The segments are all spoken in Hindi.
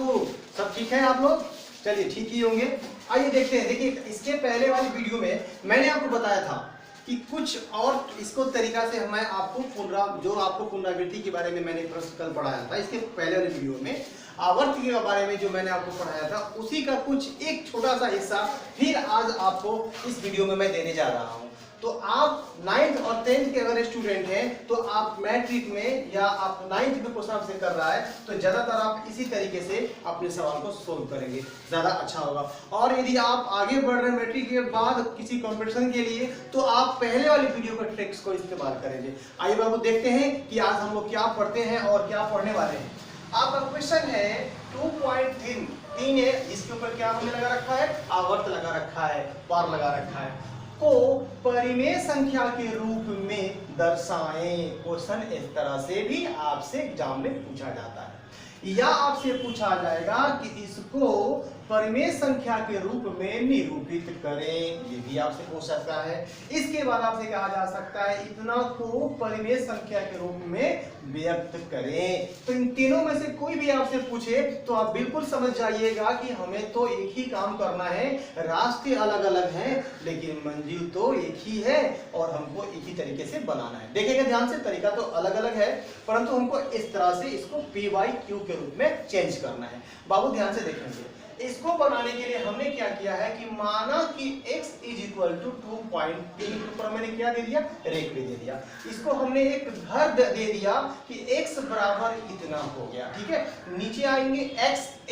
बाबू, सब ठीक है आप लोग? चलिए ठीक ही होंगे। आइए देखते हैं। देखिए इसके पहले वाली वीडियो में मैंने आपको बताया था कि कुछ और इसको तरीका से मैं आपको पुनरावृत्ति के बारे में मैंने प्रश्न कल पढ़ाया था। इसके पहले वाली वीडियो में आवर्त के बारे में जो मैंने आपको पढ़ाया था उसी का कुछ एक छोटा सा हिस्सा फिर आज आपको इस वीडियो में मैं देने जा रहा हूं। तो आप 9th और 10th के अगर स्टूडेंट हैं तो आप मैट्रिक में या आप 9th में क्वेश्चन आपसे कर रहा है तो ज्यादातर आप इसी तरीके से अपने सवाल को सोल्व करेंगे, ज्यादा अच्छा होगा। और यदि आप आगे बढ़ रहे हैं मैट्रिक के बाद किसी कंपटीशन के लिए तो आप पहले वाली वीडियो के ट्रिक्स को इस्तेमाल करेंगे। आइए बाबू देखते हैं कि आज हम लोग क्या पढ़ते हैं और क्या पढ़ने वाले हैं। आपका क्वेश्चन है 2.3 है, इसके ऊपर क्या हमने लगा रखा है? आवर्त लगा रखा है, बार लगा रखा है। को परिमेय संख्या के रूप में दर्शाएं। क्वेश्चन इस तरह से भी आपसे एग्जाम में पूछा जाता है, या आपसे पूछा जाएगा कि इसको परिमेय संख्या के रूप में निरूपित करें, ये भी आपसे पूछ सकता है। इसके बाद आपसे कहा जा सकता है इतना को परिमेय संख्या के रूप में व्यक्त करें। तो इन तीनों में से कोई भी आपसे पूछे तो आप बिल्कुल समझ जाइएगा कि हमें तो एक ही काम करना है। रास्ते अलग अलग हैं लेकिन मंजिल तो एक ही है और हमको एक ही तरीके से बनाना है। देखिएगा ध्यान से, तरीका तो अलग अलग है परंतु हमको इस तरह से इसको PYQ के रूप में चेंज करना है। बाबू ध्यान से देखेंगे, इसको बनाने के लिए हमने क्या किया है कि माना कि x = 2.3 पर मैंने क्या दे दिया? रेखड़ी दे दिया। इसको हमने एक घर दे दिया कि x बराबर इतना हो गया, ठीक है। नीचे आएंगे x =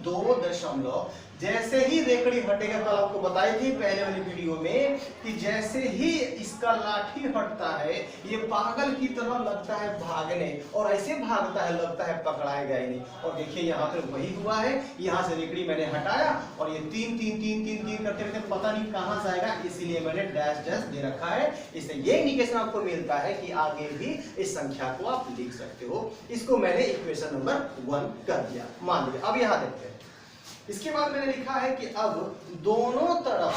2 जैसे ही रेखड़ी हटेगा, तो आपको बताई थी पहले वाली वीडियो में कि जैसे ही इसका लाठी हटता है ये पागल की तरह लगता है भागने, और ऐसे भागता है लगता है पकड़ाएगा ही नहीं। और देखिए यहाँ पे वही हुआ है, यहाँ से रेखड़ी मैंने हटाया और ये 3 3 3 3 3 करते करते पता नहीं कहां से आएगा, इसीलिए मैंने डैश डैश दे रखा है। इससे ये इंडिकेशन आपको मिलता है कि आगे भी इस संख्या को आप लिख सकते हो। इसको मैंने इक्वेशन नंबर 1 कर दिया, मान लिया। अब यहाँ देखते हैं, इसके बाद मैंने लिखा है कि अब दोनों तरफ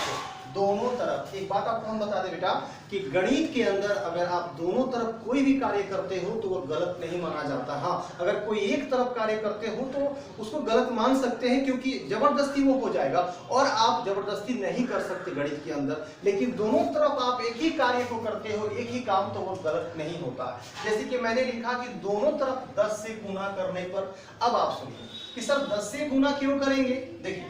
एक बात आपको हम बता दें बेटा कि गणित के अंदर अगर आप दोनों तरफ कोई भी कार्य करते हो तो वो गलत नहीं माना जाता। हाँ, अगर कोई एक तरफ कार्य करते हो तो उसको गलत मान सकते हैं क्योंकि जबरदस्ती वो हो जाएगा और आप जबरदस्ती नहीं कर सकते गणित के अंदर। लेकिन दोनों तरफ आप एक ही कार्य को करते हो, एक ही काम, तो वो गलत नहीं होता। जैसे कि मैंने लिखा कि दोनों तरफ 10 से गुना करने पर, अब आप सुनिए कि सर 10 से गुना क्यों करेंगे? देखिए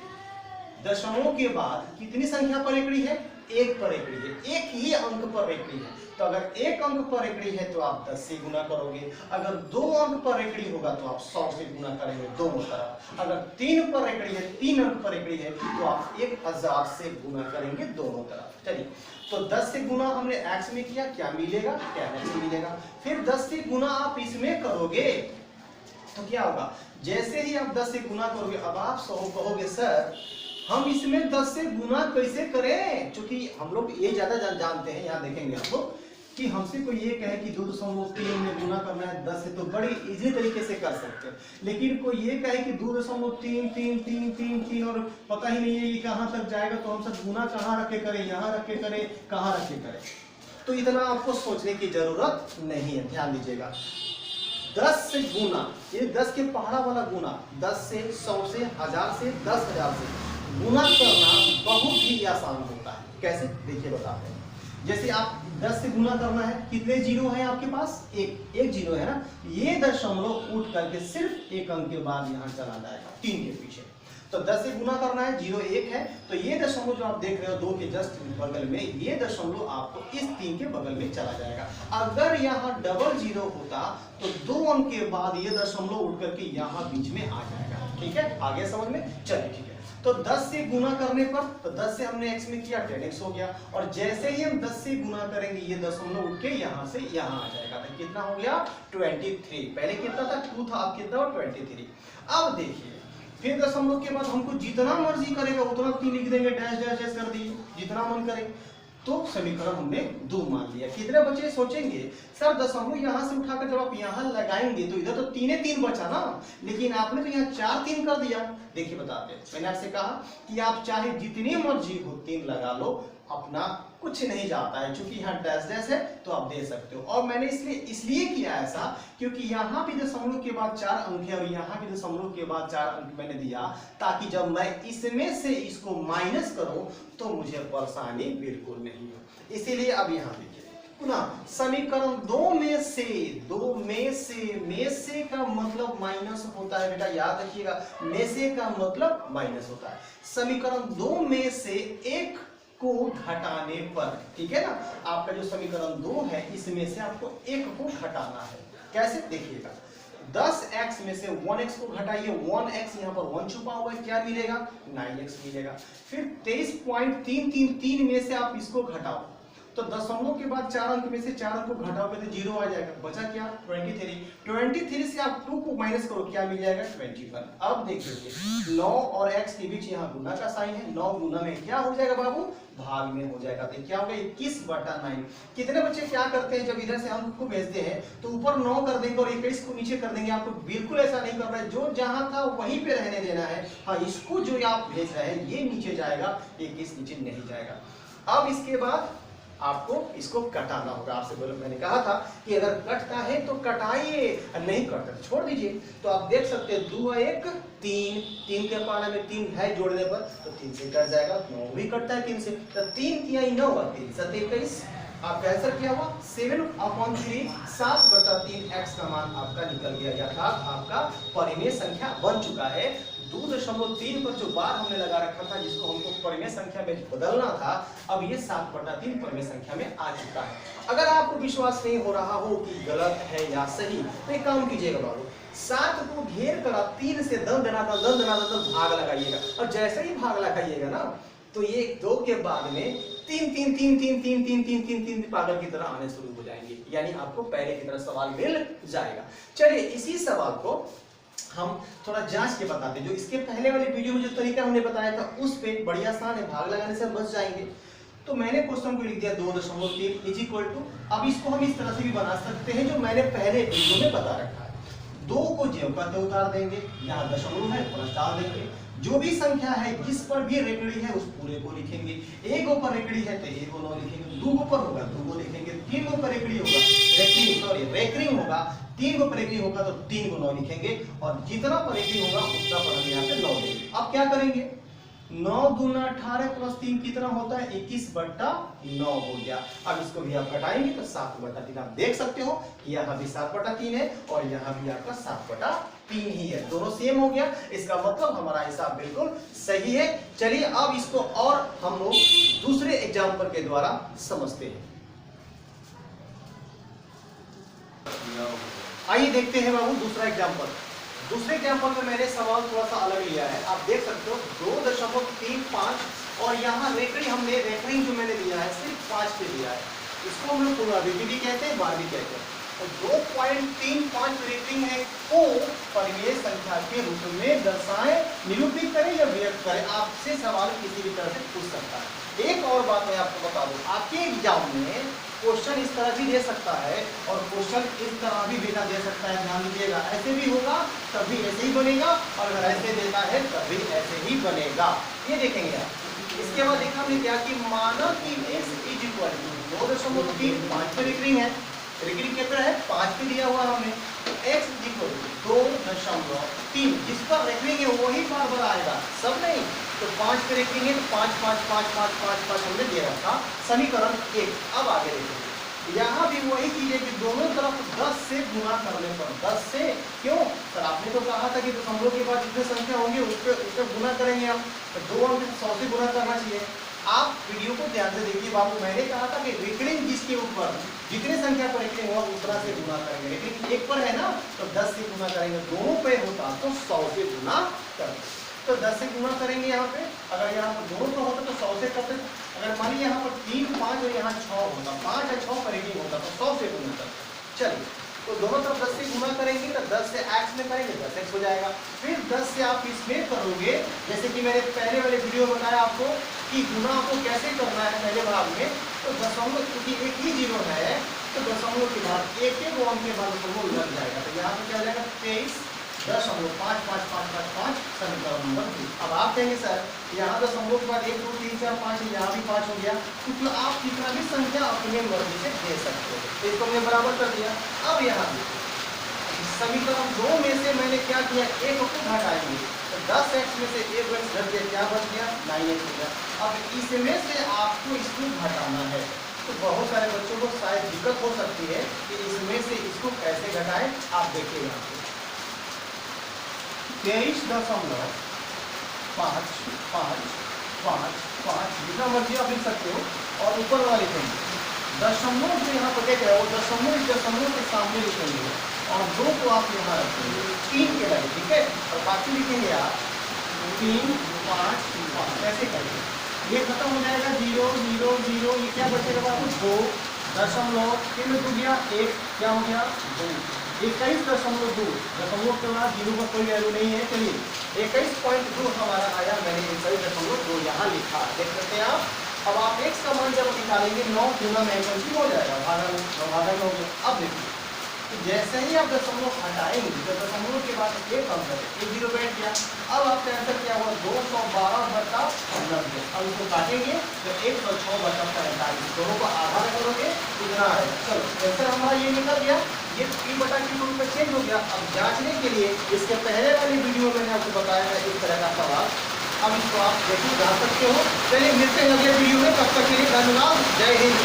दशमलव के बाद कितनी संख्या पर रेखड़ी है? 1 पर रेखड़ी है, एक ही अंक पर रेखड़ी है। तो अगर 1 अंक पर रेखड़ी है तो आप 10 से गुना करोगे। अगर 2 अंक पर रेखड़ी होगा तो आप 100 से गुना करेंगे दोनों तरफ। अगर 3 पर रेखड़ी है, 3 अंक पर रेखड़ी है तो आप 1000 से गुना करेंगे दोनों तरफ। चलिए, तो 10 से गुना हमने x में किया, क्या मिलेगा? tan x मिलेगा। फिर 10 से गुना आप इसमें करोगे तो क्या होगा? जैसे ही आप 10 से गुना करोगे, अब आप कहोगे सर हम इसमें 10 से गुना कैसे करें? क्योंकि हम लोग ये ज्यादा जानते हैं। यहाँ देखेंगे हम लोग कि हमसे कोई ये कहे कि 2.3 में गुना करना है 10 से, तो बड़ी इजी तरीके से कर सकते हैं। लेकिन कोई ये कहे कि 2.3 और पता ही नहीं है ये कहाँ तक जाएगा, तो हम सब गुना कहाँ रखे करें, यहाँ रखे करें, कहाँ रखे करें। तो इतना आपको सोचने की जरूरत नहीं है, ध्यान दीजिएगा। 10 से गुना, ये 10 के पहाड़ा वाला गुना, 10 से 100 से 1000 से 10,000 से गुना करना बहुत ही आसान होता है। कैसे? देखिए बताते हैं। जैसे आप 10 से गुना करना है, कितने जीरो हैं आपके पास? एक जीरो है ना। ये दशमलव उठ करके सिर्फ एक अंक के बाद यहाँ चला जाएगा 3 के पीछे। तो 10 से गुना करना है, 0 1 है, तो ये दशमलव जो आप देख रहे हो 2 के जस्ट बगल में, ये दशमलव आपको इस 3 के बगल में चला जाएगा। अगर यहाँ डबल जीरो होता तो 2 अंक के बाद ये दशमलव उठ करके यहाँ बीच में आ जाएगा। ठीक है, आगे समझ में? चलिए ठीक है। तो 10 से गुना करने पर, तो 10 से हमने x में किया, tan x हो गया। और जैसे ही हम 10 से गुना करेंगे ये दशमलव उठ के यहाँ से यहाँ आ जाएगा। तो कितना हो गया? 23। पहले कितना था? 2 था, अब कितना? 23। अब देखिए, फिर दशमलव के बाद हमको जितना मर्जी करेगा उतना 3 लिख देंगे, डैश डैश डैश कर दिए, जितना मन करे। तो समीकरण हमने 2 मान लिया। कितने बचे? सोचेंगे सर दशमलव यहाँ से उठाकर जब आप यहाँ लगाएंगे तो इधर तो 3 3 बचा ना, लेकिन आपने तो यहाँ 4 3 कर दिया। देखिए बताते हैं, मैंने आपसे कहा कि आप चाहे जितनी मर्जी हो 3 लगा लो, अपना कुछ नहीं जाता है, क्योंकि यहाँ डैश डैश है तो आप दे सकते हो। और मैंने इसलिए किया ऐसा क्योंकि यहाँ भी दशमलव के बाद 4 अंक है और यहाँ भी दशमलव के बाद 4 अंक मैंने दिया, ताकि जब मैं इसमें से इसको माइनस करूं तो मुझे परेशानी बिल्कुल नहीं हो। इसीलिए अब यहाँ देखिए पुनः समीकरण में से का मतलब माइनस होता है बेटा, याद रखिएगा, में से का मतलब माइनस होता है। समीकरण 2 में से एक को घटाने पर, ठीक है ना, आपका जो समीकरण 2 है इसमें से आपको एक को घटाना है। कैसे देखिएगा, 10x में से 1x को घटाइए, 1x यहाँ पर 1 छुपा हुआ है, क्या मिलेगा 9x मिलेगा। फिर 23.333 में से आप इसको घटाओ तो दशमलव के बाद 4 अंक में से 4 अंक को घटाओगे तो 0 आ जाएगा, बचा क्या 23 से आप 2 को माइनस करो, क्या मिल जाएगा 21। अब देखिए 9 और x के बीच यहाँ गुना का साइन है, 9 गुना में क्या हो जाएगा बाबू, भाग में हो जाएगा, तो क्या होगा 21/9। कितने बच्चे क्या करते हैं, जब इधर से अंक को भेजते हैं तो ऊपर 9 कर देंगे और 21 को नीचे कर देंगे। आपको बिल्कुल ऐसा नहीं करना है, जो जहां था वहीं पे रहने देना है। हाँ, इसको जो आप भेज रहे हैं ये नीचे जाएगा, 21 नीचे नहीं जाएगा। अब इसके बाद आपको इसको कटाना होगा। आपसे बोलो, मैंने कहा था कि अगर कटता है तो कटाइए, नहीं कटता तो छोड़ दीजिए। तो आप देख सकते हैं 2 1 3, 3 के पाना में 3 है जोड़ने पर तो 3 से कट जाएगा, 9 भी कटता है 3 से, तो 3 किया 9 और 3 7 21। आपका आंसर क्या हुआ 7/3, 7/3 x का मान आपका निकल गया, अर्थात आपका परिमेय संख्या बन चुका है। 2.3 पर जो बार हमने लगा रखा था, जिसको हमको परिमेय संख्या में बदलना था, अब ये 7/3 परिमेय संख्या में आ चुका है। अगर आपको विश्वास नहीं हो रहा हो कि गलत है या सही, तो एक काम कीजिएगा बाबू, 7 को घेर कर आप 3 से दन दनादन भाग लगाइएगा, और जैसे ही भाग लगाइएगा ना तो ये 2 के बाद में 3 पागल की तरह आने शुरू हो जाएंगे, यानी आपको पहले की तरह सवाल मिल जाएगा। चलिए इसी सवाल को हम थोड़ा जांच के बताते हैं। जो इसके पहले वाले वीडियो में जो तरीका हमने बताया था उस पे बड़ी आसान है, भाग लगाने से हम बच जाएंगे। तो मैंने क्वेश्चन को लिख दिया 2.3 इज इक्वल टू, अब इसको हम इस तरह से भी बना सकते हैं जो मैंने पहले वीडियो में बता रखा है। 2 को ज्यों का त्यों उतार देंगे, यहाँ दशमलव है प्लस डाल देंगे, जो भी संख्या है जिस पर भी रेकड़ी है उस पूरे को लिखेंगे। 1 गो पर रेकड़ी है तो 1 गो 9 लिखेंगे, 2 गो पर होगा 2 गो लिखेंगे, 3 गो पर रेकड़ी होगा रेकरिंग होगा, 3 गो पर रेकड़ी होगा तो 3 गो 9 लिखेंगे, और जितना पर रेकड़ी होगा उतना पर हम यहाँ पे 9 देंगे। अब क्या करेंगे, 9 दूना 18 प्लस 3 कितना होता है 21/9 हो गया। अब इसको भी आप घटाएंगे तो 7/3। आप देख सकते हो कि यहाँ भी 7/3 है और यहाँ भी आपका 7/3 ही है, दोनों सेम हो गया। इसका मतलब हमारा हिसाब बिल्कुल सही है। चलिए अब इसको और हम लोग दूसरे एग्जाम्पल के द्वारा समझते हैं। आइए देखते हैं बाबू दूसरा एग्जाम्पल। दूसरे एग्जाम्पल में मैंने सवाल थोड़ा सा अलग लिया है, आप देख सकते हो 2.35, और यहाँ रेकरिंग जो मैंने लिया है सिर्फ 5 पे लिया है। इसको हम लोग पुनरावृत्ति भी कहते हैं, बार भी कहते हैं। तो 2.35 रेकरिंग है को परिमेय संख्या के रूप में दर्शाएं, निरूपित करें या व्यक्त करें। आपसे सवाल किसी भी तरह से पूछ सकता है। एक और बात मैं आपको बता दूं, आपके एग्जाम में क्वेश्चन इस तरह भी दे सकता है और क्वेश्चन इस तरह भी बेटा दे सकता है। ध्यान दीजिएगा, ऐसे भी होगा तब भी ऐसे ही बनेगा, और अगर ऐसे देता है तब भी ऐसे ही बनेगा। ये देखेंगे आप। इसके बाद देखा हमने क्या कि माना कि x इज इक्वल टू 2.35 पे रेकरिंग है, रेकरिंग कितना है 5 पे दिया हुआ हमने, तो x इज इक्वल टू 2.3, जिस पर रेकरिंग है वही बार बार आएगा, सब नहीं। तो 5 पे रेकरिंग है तो 5 5 5 5 5 5 हमने दे रखा, समीकरण 1। अब आगे देखेंगे, यहाँ भी वही चीज है कि दोनों तरफ 10 से गुणा करने पर, 10 से क्यों सर, आपने तो कहा था कि दशमलव के बाद जितने संख्या होंगे उससे गुणा करेंगे हम, तो 2 अंक 100 से गुणा करना चाहिए। आप वीडियो को ध्यान से देखिए बाबू, मैंने कहा था कि रेकरिंग जिसके ऊपर जितने संख्या पर रेकरिंग होगा उतना से गुणा करेंगे। रेकरिंग 1 पर है ना तो 10 से गुणा करेंगे, दोनों पे होता तो 100 से गुणा करेंगे। तो 10 से गुणा करेंगे यहाँ पे, अगर यहाँ पर दोनों का होता तो 100 से करते। अगर मान लीजिए यहाँ पर 3 5 और यहाँ 6 होता, 5 या 6 पर रेकरिंग होता तो 100 से गुणा करते। चलिए, तो दोनों तरफ 10 से गुणा करेंगे तो 10 से x में करेंगे 10x हो जाएगा। फिर 10 से आप इसमें करोगे, जैसे कि मैंने पहले वाले वीडियो में बताया आपको कि गुणा आपको कैसे करना है पहले भाग में। तो दशमलव, क्योंकि एक ही 0 है तो दशमलव के बाद एक अंक के बाद दशमलव लग जाएगा, तो यहाँ पे क्या हो जाएगा 23.55555 समीकरण नंबर 2। अब आप कहेंगे सर यहाँ दशमलव के बाद 1 2 3 4 5 यहाँ भी 5 हो गया, क्योंकि आप कितना भी संख्या अपने मर्जी से दे सकते हो। तो इसको हमने बराबर कर दिया। अब यहाँ समीकरण 2 में से मैंने क्या किया, 1 को घटाएंगे, तो 10x में से 1x घट गया, क्या बच गया, 9x हो गया। अब इसमें से आपको इसको घटाना है। तो बहुत सारे बच्चों को शायद दिक्कत हो सकती है कि इसमें से इसको कैसे घटाएं। आप देखिए यहाँ पे 23.55555 जितना मर्जी आप लिख सकते हो, और ऊपर वाला लिखेंगे दशमलव जो यहाँ पर देख रहे हो दशमलव दशमलव के सामने लिखेंगे, और 2 को आप यहाँ रखेंगे 3 के लगे, ठीक है। और बाकी लिखेंगे आप 3 5 5 ऐसे करके ये खत्म हो जाएगा 0 0 0। ये क्या बचेगा बाबू 2 दशमलव, 3 में 2 गया 1, क्या हो गया 2, 21.2। दशमलव के बाद 0 का कोई वैल्यू नहीं है। चलिए 21.2 हमारा आया, मैंने 21.2 यहाँ लिखा, देख सकते हैं आप। अब आप x का मान जब निकालेंगे 9 गुना 9 हो जाएगा, भागा 9 में। अब देखिए तो जैसे ही आप दशमलव हटाएंगे, तो दशमलव के बाद 1 कम करें, 1 0 बैठ गया। अब आपका आंसर क्या हुआ 212/90। अब इसको काटेंगे तो 106/45, दोनों को आधा करोगे इतना है। चलो आंसर हमारा ये निकल गया, ये p/q रूप में चेंज हो गया। अब जांचने के लिए इसके पहले वाली वीडियो में मैंने आपको बताया था इस तरह का सवाल, अब इसको आप देखिए जा सकते हो। चलिए मिलते हैं अगले वीडियो में, तब तक के लिए धन्यवाद, जय हिंद।